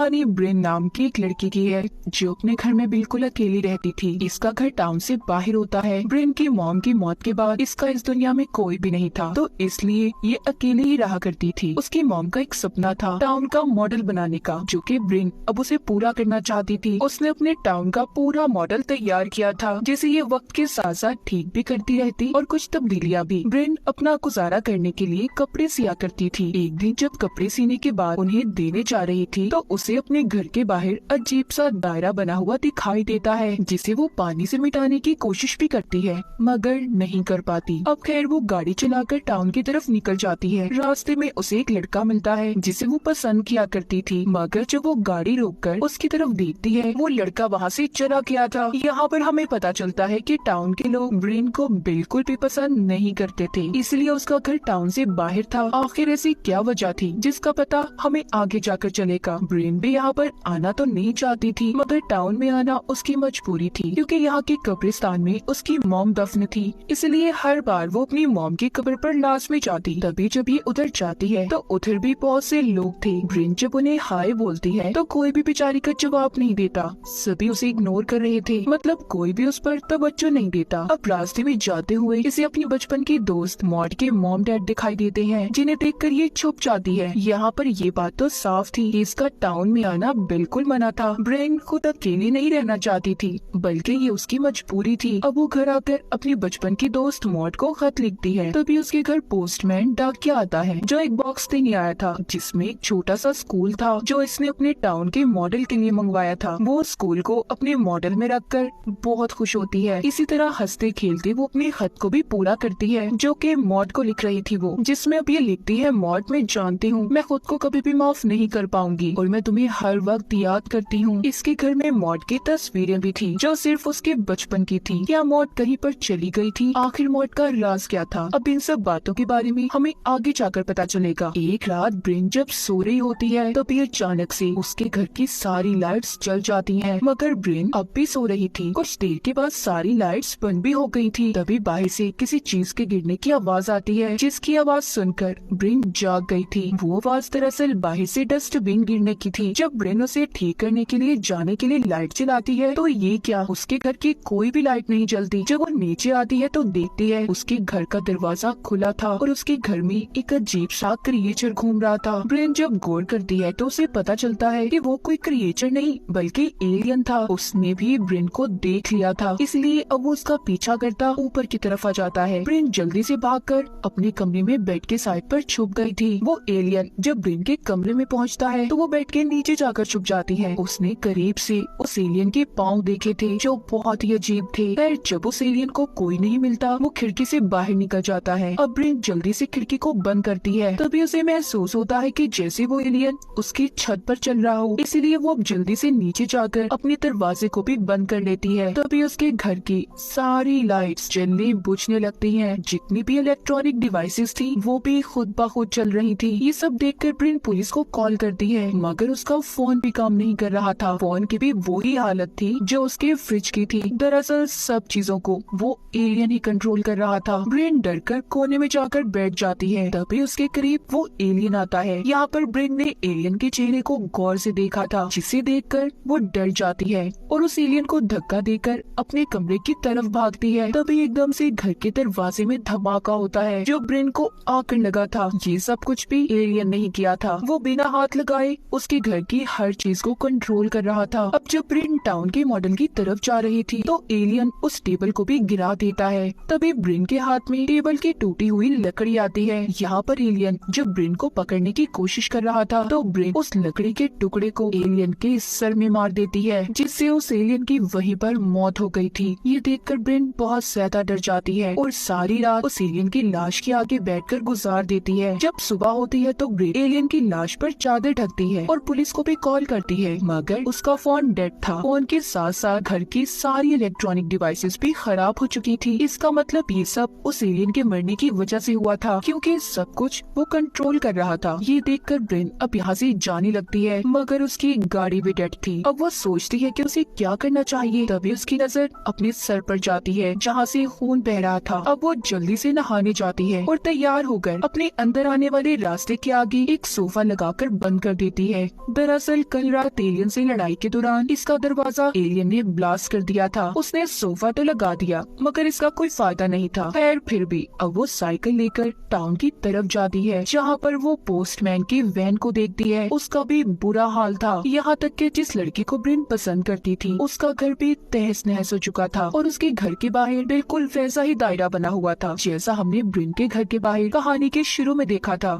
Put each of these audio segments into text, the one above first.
कहानी ब्रिन नाम की एक लड़की की है जो अपने घर में बिल्कुल अकेली रहती थी। इसका घर टाउन से बाहर होता है। ब्रिन की मॉम की मौत के बाद इसका इस दुनिया में कोई भी नहीं था, तो इसलिए ये अकेले ही रहा करती थी। उसकी मॉम का एक सपना था टाउन का मॉडल बनाने का, जो कि ब्रिन अब उसे पूरा करना चाहती थी। उसने अपने टाउन का पूरा मॉडल तैयार किया था, जिसे ये वक्त के साथ साथ ठीक भी करती रहती और कुछ तब्दीलियां भी। ब्रिन अपना गुजारा करने के लिए कपड़े सिया करती थी। एक दिन जब कपड़े सीने के बाद उन्हें देने जा रही थी, तो उसे अपने घर के बाहर अजीब सा दायरा बना हुआ दिखाई देता है, जिसे वो पानी से मिटाने की कोशिश भी करती है, मगर नहीं कर पाती। अब खैर वो गाड़ी चलाकर टाउन की तरफ निकल जाती है। रास्ते में उसे एक लड़का मिलता है जिसे वो पसंद किया करती थी, मगर जब वो गाड़ी रोककर उसकी तरफ देखती है, वो लड़का वहाँ से चला गया था। यहाँ पर हमें पता चलता है कि टाउन के लोग ब्रिन को बिल्कुल भी पसंद नहीं करते थे, इसलिए उसका घर टाउन से बाहर था। आखिर ऐसी क्या वजह थी जिसका पता हमें आगे जाकर चलेगा। ब्रिन भी यहाँ पर आना तो नहीं चाहती थी, मगर टाउन में आना उसकी मजबूरी थी, क्योंकि यहाँ के कब्रिस्तान में उसकी मॉम दफन थी। इसलिए हर बार वो अपनी मॉम की कब्र पर लाजमी जाती। तभी जब ये उधर जाती है तो उधर भी बहुत से लोग थे। ब्रिन जब उन्हें हाय बोलती है तो कोई भी बेचारी का जवाब नहीं देता, सभी उसे इग्नोर कर रहे थे, मतलब कोई भी उस पर तवज्जो नहीं देता। अब रास्ते में जाते हुए इसे अपनी बचपन की दोस्त मॉड के मॉम डैड दिखाई देते हैं, जिन्हें देखकर ये छुप जाती है। यहाँ पर ये बात तो साफ थी कि इसका टाउन में आना बिल्कुल मना था। ब्रिन खुद अकेली नहीं रहना चाहती थी, बल्कि ये उसकी मजबूरी थी। अब वो घर आकर अपनी बचपन की दोस्त मॉड को खत लिखती है। तभी उसके घर पोस्टमैन डाकिया आता है, जो एक बॉक्स देने आया था, जिसमें एक छोटा सा स्कूल था जो इसने अपने टाउन के मॉडल के लिए मंगवाया था। वो स्कूल को अपने मॉडल में रखकर बहुत खुश होती है। इसी तरह हंसते खेलते वो अपने खत को भी पूरा करती है, जो कि मॉड को लिख रही थी वो, जिसमें अब ये लिखती है, मॉड मैं जानती हूँ मैं खुद को कभी भी माफ नहीं कर पाऊंगी और मैं तुम्हें हर वक्त याद करती हूँ। इसके घर में मॉड की तस्वीरें भी थी, जो सिर्फ उसके बचपन की थी। क्या मॉड कहीं पर चली गई थी? आखिर मॉड का राज क्या था? अब इन सब बातों के बारे में हमें आगे जाकर पता चलेगा। एक रात ब्रिन जब सो रही होती है, तभी अचानक से उसके घर की सारी लाइट्स जल जाती हैं, मगर ब्रिन अब भी सो रही थी। कुछ देर के बाद सारी लाइट्स बंद भी हो गई थी। तभी बाहर से किसी चीज के गिरने की आवाज आती है, जिसकी आवाज सुनकर ब्रिन जाग गई थी। वो आवाज दरअसल बाहर से डस्टबिन गिरने की थी। जब ब्रिन उसे ठीक करने के लिए जाने के लिए लाइट जलाती है, तो ये क्या, उसके घर की कोई भी लाइट नहीं जलती। जब वो नीचे आती है तो देखती है उसके घर का दरवाजा खुला था और उसके घर में एक अजीब सा क्रिएचर घूम रहा था। ब्रिन जब गौर करती है तो उसे पता चलता है कि वो कोई क्रिएचर नहीं बल्कि एलियन था। उसने भी ब्रिन को देख लिया था, इसलिए अब वो उसका पीछा करता ऊपर की तरफ आ जाता है। ब्रिन जल्दी से भागकर अपने कमरे में बेड के साइड पर छुप गई थी। वो एलियन जब ब्रिन के कमरे में पहुंचता है तो वो बेड के नीचे जाकर छुप जाती है। उसने करीब से उस एलियन के पाँव देखे थे, जो बहुत ही अजीब थे। फिर जब उस एलियन को कोई नहीं मिलता, वो खिड़की से बाहर निकल जाता है। अब ब्रिन जल्दी से खिड़की को बंद करती है। तभी उसे महसूस होता है कि जैसे वो एलियन उसकी छत पर चल रहा हो, इसलिए वो अब जल्दी से नीचे जाकर अपने दरवाजे को भी बंद कर लेती है। तभी उसके घर की सारी लाइट्स जलने बुझने लगती हैं। जितनी भी इलेक्ट्रॉनिक डिवाइसेस थी वो भी खुद ब खुद चल रही थी। ये सब देखकर ब्रिन पुलिस को कॉल करती है, मगर उसका फोन भी काम नहीं कर रहा था। फोन की भी वही हालत थी जो उसके फ्रिज की थी। दरअसल सब चीजों को वो एलियन ही कंट्रोल कर रहा था। ब्रिन डरकर कोने में जाकर बैठ जाती है। तभी उसके करीब वो एलियन आता है। यहाँ पर ब्रिन ने एलियन के चेहरे को गौर से देखा था, जिसे देखकर वो डर जाती है और उस एलियन को धक्का देकर अपने कमरे की तरफ भागती है। तभी एकदम से घर के दरवाजे में धमाका होता है, जो ब्रिन को आकर लगा था। ये सब कुछ भी एलियन नहीं किया था, वो बिना हाथ लगाए उसके घर की हर चीज को कंट्रोल कर रहा था। अब जब ब्रिन टाउन के मॉडल की तरफ जा रही थी तो एलियन उस टेबल को भी गिरा देता है। तभी ब्रिन के हाथ में टेबल की टूटी हुई लकड़ी आती है। यहाँ पर एलियन जब ब्रिन को पकड़ने की कोशिश कर रहा था, तो ब्रिन उस लकड़ी के टुकड़े को एलियन के सर में मार देती है, जिससे उस एलियन की वहीं पर मौत हो गई थी। ये देखकर ब्रिन बहुत ज्यादा डर जाती है और सारी रात उस एलियन की लाश के आगे बैठकर गुजार देती है। जब सुबह होती है तो ब्रिन एलियन की लाश पर चादर ढकती है और पुलिस को भी कॉल करती है, मगर उसका फोन डेड था। फोन के साथ साथ घर की सारी इलेक्ट्रॉनिक डिवाइसेस भी खराब हो चुकी थी। इसका मतलब ये सब उस एलियन के मरने की वजह से हुआ था, क्योंकि सब कुछ वो कंट्रोल कर रहा था। ये देखकर ब्रिन अब यहाँ से जाने लगती है, मगर उसकी गाड़ी भी डेड थी। अब वो सोचती है कि उसे क्या करना चाहिए। तभी उसकी नजर अपने सर पर जाती है, जहाँ से खून बह रहा था। अब वो जल्दी से नहाने जाती है और तैयार होकर अपने अंदर आने वाले रास्ते के आगे एक सोफा लगाकर बंद कर देती है। दरअसल कल रात एलियन से लड़ाई के दौरान इसका दरवाजा एलियन ने ब्लास्ट कर दिया था। उसने सोफा तो लगा दिया मगर इसका कोई फायदा नहीं था। खैर फिर भी अब वो साइकिल लेकर टाउन की तरफ जाती है जहाँ पर वो पोस्टमैन की वैन को देखती है। उसका भी बुरा हाल था, यहाँ तक कि जिस लड़की को ब्रिन पसंद करती थी उसका घर भी तहस नहस हो चुका था और उसके घर के बाहर बिल्कुल वैसा ही दायरा बना हुआ था जैसा हमने ब्रिन के घर के बाहर कहानी के शुरू में देखा था।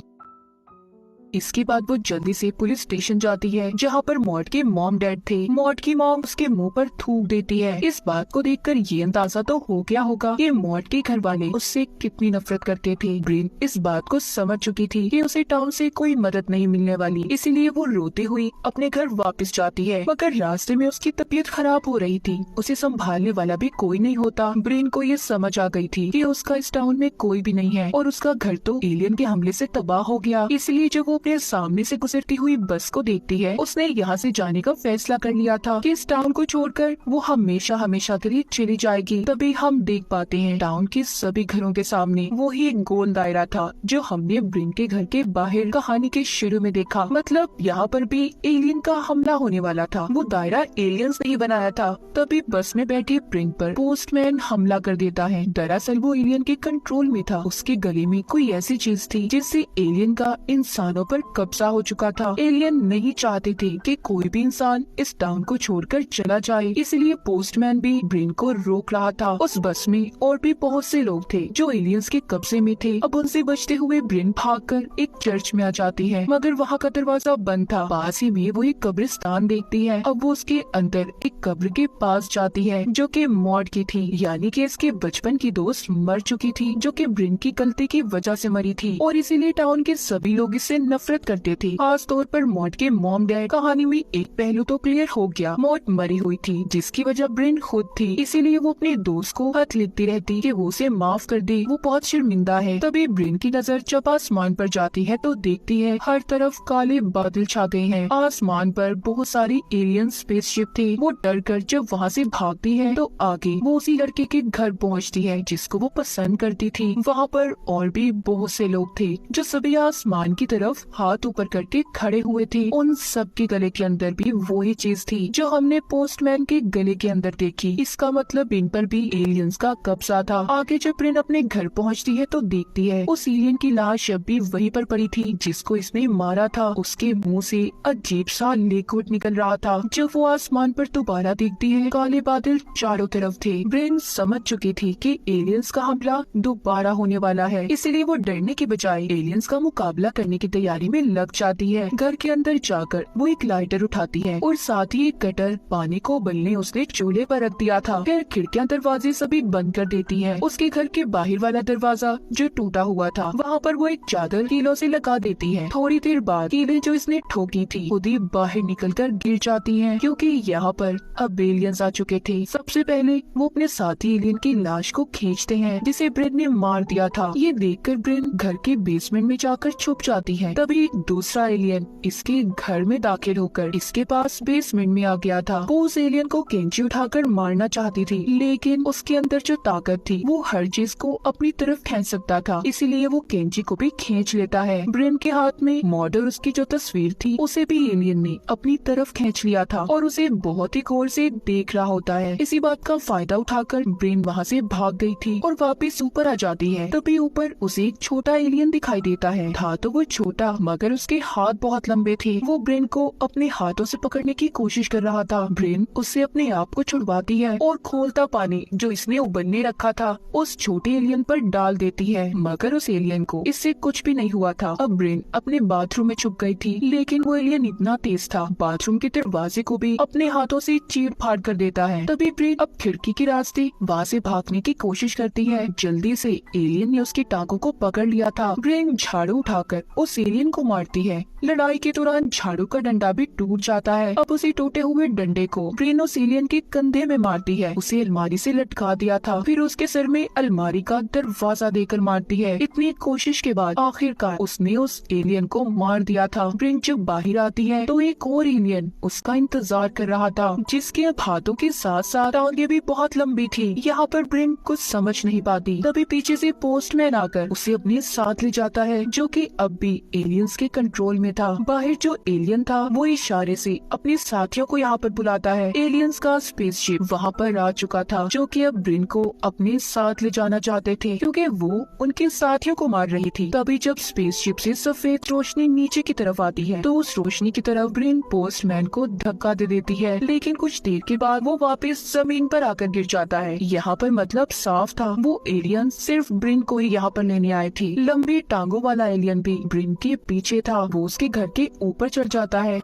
इसके बाद वो जल्दी से पुलिस स्टेशन जाती है जहाँ पर मॉड के मॉम डैड थे। मॉड की मॉम उसके मुंह पर थूक देती है। इस बात को देखकर ये अंदाजा तो हो गया होगा कि मॉड के घर वाले उससे कितनी नफरत करते थे। ब्रिन इस बात को समझ चुकी थी कि उसे टाउन से कोई मदद नहीं मिलने वाली, इसीलिए वो रोती हुई अपने घर वापस जाती है। मगर रास्ते में उसकी तबीयत खराब हो रही थी, उसे संभालने वाला भी कोई नहीं होता। ब्रिन को ये समझ आ गई थी कि उसका इस टाउन में कोई भी नहीं है और उसका घर तो एलियन के हमले से तबाह हो गया। इसलिए जब वो अपने सामने से गुजरती हुई बस को देखती है उसने यहाँ से जाने का फैसला कर लिया था कि इस टाउन को छोड़कर वो हमेशा हमेशा के लिए चली जाएगी। तभी हम देख पाते हैं टाउन के सभी घरों के सामने वही एक गोल दायरा था जो हमने ब्रिन के घर के बाहर कहानी के शुरू में देखा। मतलब यहाँ पर भी एलियन का हमला होने वाला था। वो दायरा एलियंस ने ही बनाया था। तभी बस में बैठे ब्रिन पर पोस्टमैन हमला कर देता है। दरअसल वो एलियन के कंट्रोल में था। उसके गले में कोई ऐसी चीज थी जिससे एलियन का इंसानों पर कब्जा हो चुका था। एलियन नहीं चाहते थे कि कोई भी इंसान इस टाउन को छोड़कर चला जाए, इसलिए पोस्टमैन भी ब्रिन को रोक रहा था। उस बस में और भी बहुत से लोग थे जो एलियंस के कब्जे में थे। अब उनसे बचते हुए ब्रिन भागकर एक चर्च में आ जाती है मगर वहाँ का दरवाजा बंद था। पास ही में वो एक कब्रिस्तान देखती है। अब वो उसके अंदर एक कब्र के पास जाती है जो कि मॉड की थी, यानी कि इसके बचपन की दोस्त मर चुकी थी जो कि ब्रिन की गलती की वजह से मरी थी और इसीलिए टाउन के सभी लोग इससे नफरत करते थे, खास तौर पर मॉड के मॉम डैड। कहानी में एक पहलू तो क्लियर हो गया, मॉड मरी हुई थी जिसकी वजह ब्रिन खुद थी, इसीलिए वो अपने दोस्त को खत लिखती रहती कि वो उसे माफ कर दे, वो बहुत शर्मिंदा है। तभी ब्रिन की नजर जब आसमान पर जाती है तो देखती है हर तरफ काले बादल छा गए हैं। आसमान पर बहुत सारी एलियन स्पेसशिप थे। वो डर कर जब वहाँ से भागती है तो आगे वो उसी लड़के के घर पहुँचती है जिसको वो पसंद करती थी। वहाँ पर और भी बहुत से लोग थे जो सभी आसमान की तरफ हाथ ऊपर करके खड़े हुए थे। उन सब के गले के अंदर भी वही चीज थी जो हमने पोस्टमैन के गले के अंदर देखी। इसका मतलब इन पर भी एलियंस का कब्जा था। आगे जब ब्रिन अपने घर पहुंचती है तो देखती है उस एलियन की लाश अब भी वहीं पर पड़ी थी जिसको इसने मारा था। उसके मुंह से अजीब सा लिक्विड निकल रहा था। जब वो आसमान पर दोबारा देखती है काले बादल चारों तरफ थे। ब्रिन समझ चुकी थी कि एलियंस का हमला दोबारा होने वाला है, इसलिए वो डरने के बजाय एलियंस का मुकाबला करने की तैयारी में लग जाती है। घर के अंदर जाकर वो एक लाइटर उठाती है और साथ ही एक कटर पानी को उबलने उसने चूल्हे पर रख दिया था। फिर खिड़कियां दरवाजे सभी बंद कर देती है। उसके घर के बाहर वाला दरवाजा जो टूटा हुआ था वहाँ पर वो एक चादर कीलों से लगा देती है। थोड़ी देर बाद कीलें जो इसने ठोकी थी खुद ही बाहर निकलकर गिर जाती हैं क्योंकि यहाँ पर अब एलियंस आ चुके थे। सबसे पहले वो अपने साथी एलियन की लाश को खींचते हैं जिसे ब्रिन ने मार दिया था। ये देखकर ब्रिन घर के बेसमेंट में जाकर छुप जाती है। तभी दूसरा एलियन इसके घर में दाखिल होकर इसके पास बेसमेंट में आ गया था। वो उस एलियन को कैंची उठाकर मारना चाहती थी लेकिन उसके अंदर जो ताकत थी वो हर चीज को अपनी तरफ खींच सकता था, इसीलिए वो कैंची को भी खींच लेता है। ब्रिन के हाथ में मॉड और उसकी जो तस्वीर थी उसे भी एलियन ने अपनी तरफ खींच लिया था और उसे बहुत ही गौर से देख रहा होता है। इसी बात का फायदा उठाकर ब्रिन वहाँ से भाग गई थी और वापस ऊपर आ जाती है। तभी ऊपर उसे एक छोटा एलियन दिखाई देता है। था तो वो छोटा मगर उसके हाथ बहुत लंबे थे। वो ब्रिन को अपने हाथों से पकड़ने की कोशिश कर रहा था। ब्रिन उससे अपने आप को छुड़वाती है और खोलता पानी जो इसने उबलने रखा था उस छोटे एलियन पर डाल देती है मगर उस एलियन को इससे कुछ भी नहीं हुआ था। अब ब्रिन अपने बाथरूम में छुप गई थी लेकिन वो एलियन इतना तेज था बाथरूम के दरवाजे को भी अपने हाथों से चीर फाड़ कर देता है। तभी ब्रिन अब खिड़की के रास्ते वहाँ से भागने की कोशिश करती है। जल्दी से एलियन ने उसकी टांगों को पकड़ लिया था। ब्रिन झाड़ू उठाकर उस एलियन को मारती है। लड़ाई के दौरान झाड़ू का डंडा भी टूट जाता है। अब उसी टूटे हुए डंडे को ब्रिन उस एलियन के कंधे में मारती है। उसे अलमारी से लटका दिया था। फिर उसके सर में अलमारी का दरवाजा देकर मारती है। इतनी कोशिश के बाद आखिरकार उसने उस एलियन को मार दिया था। ब्रिन जब बाहर आती है तो एक और एलियन उसका इंतजार कर रहा था जिसके अब हाथों के साथ साथ टांगे भी बहुत लंबी थी। यहाँ पर ब्रिन कुछ समझ नहीं पाती। तभी पीछे से पोस्टमैन आकर उसे अपने साथ ले जाता है जो कि अब भी एलियन एलियंस के कंट्रोल में था। बाहर जो एलियन था वो इशारे से अपने साथियों को यहाँ पर बुलाता है। एलियंस का स्पेसशिप वहाँ पर आ चुका था, जो कि अब ब्रिन को अपने साथ ले जाना चाहते थे क्योंकि वो उनके साथियों को मार रही थी। तभी जब स्पेसशिप से सफेद रोशनी नीचे की तरफ आती है तो उस रोशनी की तरफ ब्रिन पोस्टमैन को धक्का दे देती है, लेकिन कुछ देर के बाद वो वापस जमीन पर आकर गिर जाता है। यहाँ पर मतलब साफ था, वो एलियन सिर्फ ब्रिन को ही यहाँ पर लेने आए थे। लंबी टांगों वाला एलियन भी ब्रिन के पीछे था, वो उसके घर के ऊपर चढ़ जाता है।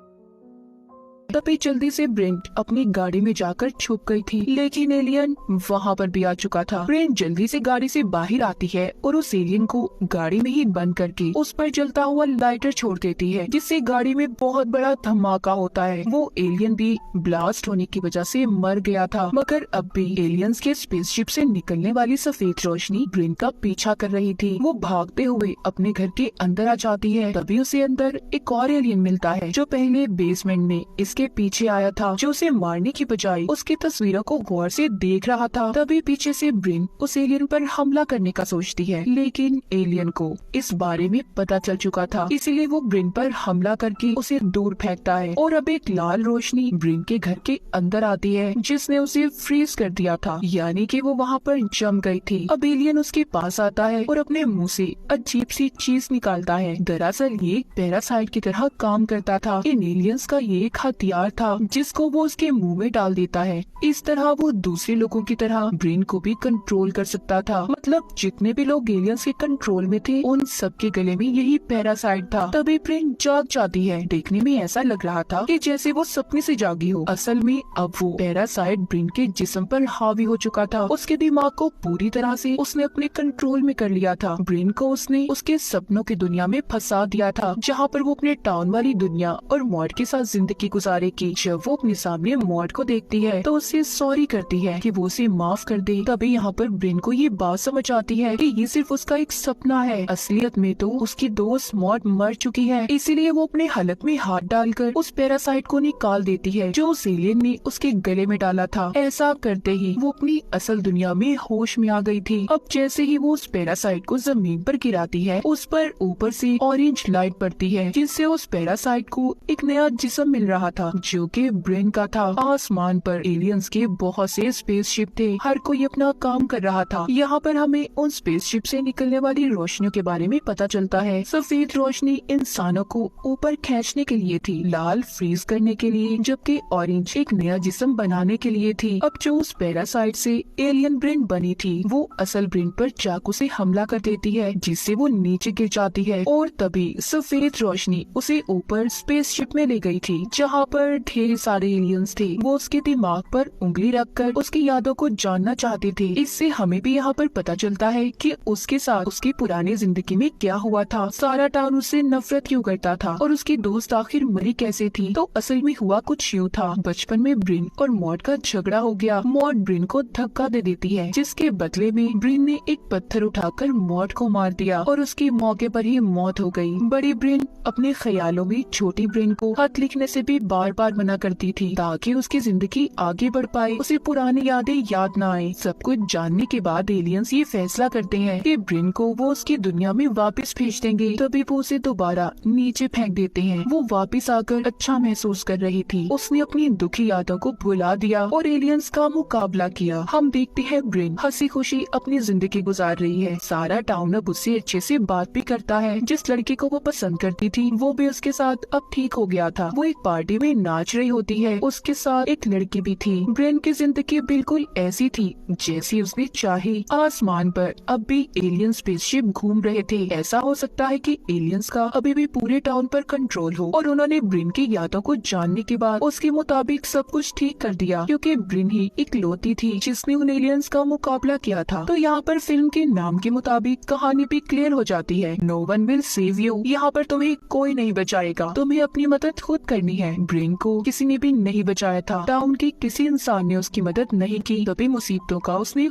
तभी जल्दी से ब्रिन अपनी गाड़ी में जाकर छुप गई थी, लेकिन एलियन वहाँ पर भी आ चुका था। ब्रिन जल्दी से गाड़ी से बाहर आती है और उस एलियन को गाड़ी में ही बंद करके उस पर जलता हुआ लाइटर छोड़ देती है, जिससे गाड़ी में बहुत बड़ा धमाका होता है। वो एलियन भी ब्लास्ट होने की वजह से मर गया था, मगर अब भी एलियंस के स्पेसशिप से निकलने वाली सफेद रोशनी ब्रिन का पीछा कर रही थी। वो भागते हुए अपने घर के अंदर आ जाती है। तभी उसे अंदर एक और एलियन मिलता है, जो पहले बेसमेंट में इसके पीछे आया था, जो उसे मारने की बजाय उसकी तस्वीरों को गौर से देख रहा था। तभी पीछे से ब्रिन उस एलियन पर हमला करने का सोचती है, लेकिन एलियन को इस बारे में पता चल चुका था, इसलिए वो ब्रिन पर हमला करके उसे दूर फेंकता है। और अब एक लाल रोशनी ब्रिन के घर के अंदर आती है, जिसने उसे फ्रीज कर दिया था, यानी कि वो वहाँ पर जम गई थी। अब एलियन उसके पास आता है और अपने मुंह से अजीब सी चीज निकालता है। दरअसल ये पैरासाइट की तरह काम करता था। इन एलियंस का ये एक हथियार था, जिसको वो उसके मुंह में डाल देता है। इस तरह वो दूसरे लोगों की तरह ब्रेन को भी कंट्रोल कर सकता था। मतलब जितने भी लोग एलियंस के कंट्रोल में थे, उन सबके गले में यही पैरासाइट था। तभी ब्रेन जाग जाती है। देखने में ऐसा लग रहा था कि जैसे वो सपने से जागी हो। असल में अब वो पैरासाइट ब्रेन के जिस्म पर हावी हो चुका था। उसके दिमाग को पूरी तरह से उसने अपने कंट्रोल में कर लिया था। ब्रेन को उसने उसके सपनों की दुनिया में फंसा दिया था, जहाँ पर वो अपने टाउन वाली दुनिया और मॉड के साथ जिंदगी गुजारे की। जब वो अपने सामने मॉड को देखती है तो उसे सॉरी करती है कि वो उसे माफ कर दे। तभी यहाँ पर ब्रेन को ये बात समझ आती है कि ये सिर्फ उसका एक सपना है। असलियत में तो उसकी दोस्त मॉड मर चुकी है, इसीलिए वो अपने हलक में हाथ डालकर उस पैरासाइट को निकाल देती है, जो उस एलियन ने उसके गले में डाला था। ऐसा करते ही वो अपनी असल दुनिया में होश में आ गई थी। अब जैसे ही वो उस पैरासाइट को जमीन पर गिराती है, उस पर ऊपर से ऑरेंज लाइट पड़ती है, जिससे उस पैरासाइट को एक नया जिस्म मिल रहा था, जो कि ब्रेन का था। आसमान पर एलियंस के बहुत से स्पेसशिप थे, हर कोई अपना काम कर रहा था। यहाँ पर हमें उन स्पेसशिप से निकलने वाली रोशनियों के बारे में पता चलता है। सफेद रोशनी इंसानों को ऊपर खींचने के लिए थी, लाल फ्रीज करने के लिए, जबकि ऑरेंज एक नया जिस्म बनाने के लिए थी। अब जो उस पैरासाइट से एलियन ब्रेन बनी थी, वो असल ब्रेन पर चाकू से हमला कर देती है, जिससे वो नीचे गिर जाती है। और तभी सफेद रोशनी उसे ऊपर स्पेसशिप में ले गई थी, जहाँ पर ढेर सारे एलियंस थे। वो उसके दिमाग पर उंगली रखकर उसकी यादों को जानना चाहते थे। इससे हमें भी यहाँ पर पता चलता है कि उसके साथ उसकी पुरानी जिंदगी में क्या हुआ था, सारा टाउन उससे नफरत क्यों करता था, और उसकी दोस्त आखिर मरी कैसे थी। तो असल में हुआ कुछ यूँ था, बचपन में ब्रेन और मॉड का झगड़ा हो गया। मॉड ब्रेन को धक्का दे देती है, जिसके बदले में ब्रेन ने एक पत्थर उठाकर मॉड को मार दिया और उसकी मौके पर ही मौत हो गई। बड़ी ब्रेन अपने ख्यालों में छोटी ब्रेन को खत लिखने से भी बार बार मना करती थी, ताकि उसकी जिंदगी आगे बढ़ पाए, उसे पुरानी यादें याद न आए। सब कुछ जानने के बाद एलियंस ये फैसला करते हैं कि ब्रेन को वो उसकी दुनिया में वापस भेज देंगे। तभी वो उसे दोबारा नीचे फेंक देते हैं। वो वापस आकर अच्छा महसूस कर रही थी, उसने अपनी दुखी यादों को भुला दिया और एलियंस का मुकाबला किया। हम देखते हैं ब्रेन हंसी खुशी अपनी जिंदगी गुजार रही है। सारा टाउन अब उससे अच्छे से बात भी करता है। जिस लड़की को वो पसंद करती थी, वो भी उसके साथ अब ठीक हो गया था। वो एक पार्टी में नाच रही होती है, उसके साथ एक लड़की भी थी। ब्रेन की जिंदगी बिल्कुल ऐसी थी जैसी उसने चाही। आसमान पर अब भी एलियन स्पेसशिप घूम रहे थे। ऐसा हो सकता है कि एलियंस का अभी भी पूरे टाउन पर कंट्रोल हो और उन्होंने ब्रेन की यादों को जानने के बाद उसके मुताबिक सब कुछ ठीक कर दिया, क्योंकि ब्रेन ही इकलौती थी जिसने उन एलियंस का मुकाबला किया था। तो यहाँ पर फिल्म के नाम के मुताबिक कहानी भी क्लियर हो जाती है। No one will save you. यहाँ पर तुम्हें कोई नहीं बचाएगा, तुम्हें अपनी मदद खुद करनी है। ब्रेन को किसी ने भी नहीं बचाया था, टाउन के किसी इंसान ने उसकी मदद नहीं की। तभी मुसीबतों का उसने